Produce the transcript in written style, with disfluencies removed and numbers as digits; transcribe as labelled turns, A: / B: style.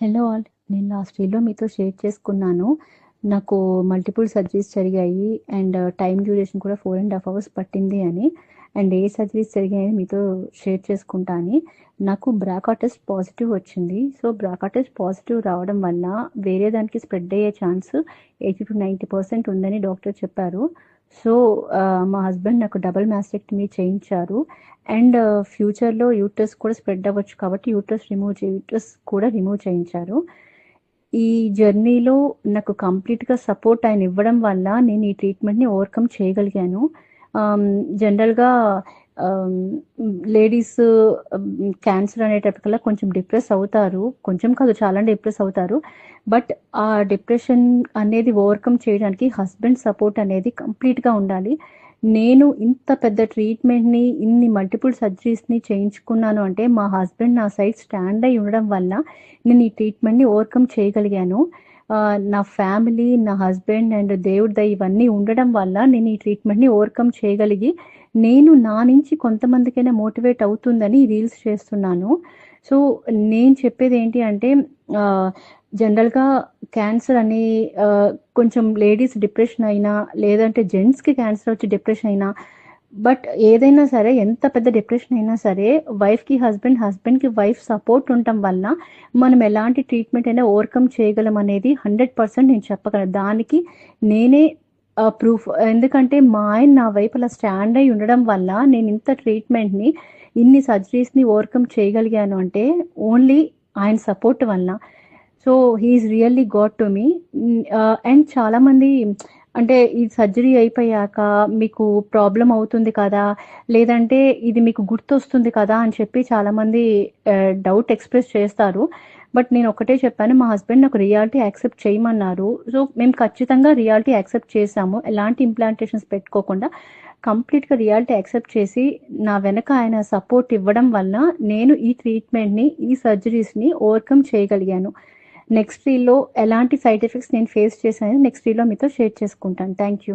A: Hello all. నేను last ఇయర్‌లో మీతో షేర్ చేసుకున్నాను. నాకు మల్టిపుల్ సర్జరీస్ జరిగాయి అండ్ టైమ్ డ్యూరేషన్ కూడా 4½ అవర్స్ పట్టింది అని. అండ్ ఏ సర్జరీస్ జరిగాయని మీతో షేర్ చేసుకుంటా అని. నాకు బ్రాకా టెస్ట్ పాజిటివ్ వచ్చింది. సో, బ్రాకా టెస్ట్ పాజిటివ్ రావడం వల్ల వేరే దానికి స్ప్రెడ్ అయ్యే ఛాన్స్ 80-90% ఉందని డాక్టర్ చెప్పారు. సో, మా హస్బెండ్ నాకు డబుల్ మాస్టెక్టమీ చేయించారు. అండ్ ఫ్యూచర్‌లో యూట్రస్ కూడా స్ప్రెడ్ అవ్వచ్చు కాబట్టి యూట్రస్ కూడా రిమూవ్ చేయించారు. ఈ జర్నీలో నాకు కంప్లీట్‌గా సపోర్ట్ ఆయన ఇవ్వడం వల్ల నేను ఈ ట్రీట్మెంట్‌ని ఓవర్‌కమ్ చేయగలిగాను. జనరల్‌గా ఆహ్, లేడీస్ క్యాన్సర్ అనేటప్పటికల్లా కొంచెం డిప్రెస్ అవుతారు. కొంచెం కాదు చాలా డిప్రెస్ అవుతారు. బట్ ఆ డిప్రెషన్ అనేది ఓవర్‌కమ్ చేయడానికి హస్బెండ్ సపోర్ట్ అనేది కంప్లీట్‌గా ఉండాలి. నేను ఇంత పెద్ద ట్రీట్మెంట్‌ని, ఇన్ని మల్టిపుల్ సర్జరీస్‌ని చేయించుకున్నాను అంటే మా హస్బెండ్ నా సైడ్ స్టాండ్ అయ్యి ఉండడం వల్ల నేను ఈ ట్రీట్మెంట్‌ని ఓవర్‌కమ్ చేయగలిగాను. నా ఫ్యామిలీ, నా హస్బెండ్ అండ్ దేవుడి దయ ఇవన్నీ ఉండడం వల్ల నేను ఈ ట్రీట్మెంట్‌ని ఓవర్‌కమ్ చేయగలిగి, నేను నా నుంచి కొంతమందికైనా మోటివేట్ అవుతుందని రీల్స్ చేస్తున్నాను. సో, నేను చెప్పేదేంటి అంటే ఆహ్, జనరల్‌గా క్యాన్సర్ అని కొంచెం లేడీస్ డిప్రెషన్ అయినా, లేదంటే జెంట్స్‌కి క్యాన్సర్ వచ్చి డిప్రెషన్ అయినా, బట్ ఏదైనా సరే ఎంత పెద్ద డిప్రెషన్ అయినా సరే వైఫ్‌కి హస్బెండ్, హస్బెండ్‌కి వైఫ్ సపోర్ట్ ఉండటం వల్ల మనం ఎలాంటి ట్రీట్మెంట్ అయినా ఓవర్‌కమ్ చేయగలం అనేది 100% నేను చెప్పగలను. దానికి నేనే ప్రూఫ్. ఎందుకంటే మా ఆయన నా వైపు అలా స్టాండ్ అయ్యి ఉండడం వల్ల నేను ఇంత ట్రీట్మెంట్‌ని, ఇన్ని సర్జరీస్‌ని ఓవర్‌కమ్ చేయగలిగాను అంటే ఓన్లీ ఆయన సపోర్ట్ వల్ల. So, he is really God to me. And చాలామంది అంటే ఈ సర్జరీ అయిపోయాక మీకు ప్రాబ్లమ్ అవుతుంది కదా! లేదంటే ఇది మీకు గుర్తొస్తుంది కదా! అని చెప్పి చాలామంది డౌట్ ఎక్స్‌ప్రెస్ చేస్తారు. బట్ నేను ఒకటే చెప్పాను. మా హస్బెండ్ నాకు రియాలిటీ యాక్సెప్ట్ చేయమన్నారు. సో, మేము ఖచ్చితంగా రియాలిటీ యాక్సెప్ట్ చేశాము. ఎలాంటి ఇంప్లాంటేషన్స్ పెట్టుకోకుండా కంప్లీట్‌గా రియాలిటీ యాక్సెప్ట్ చేసి, నా వెనక ఆయన సపోర్ట్ ఇవ్వడం వల్ల నేను ఈ ట్రీట్మెంట్‌ని, ఈ సర్జరీస్‌ని ఓవర్‌కమ్ చేయగలిగాను. నెక్స్ట్ రీల్‌లో ఎలాంటి సైడ్ ఎఫెక్ట్స్ నేను ఫేస్ చేశానని నెక్స్ట్ రీల్‌లో మీతో షేర్ చేసుకుంటాను. Thank you.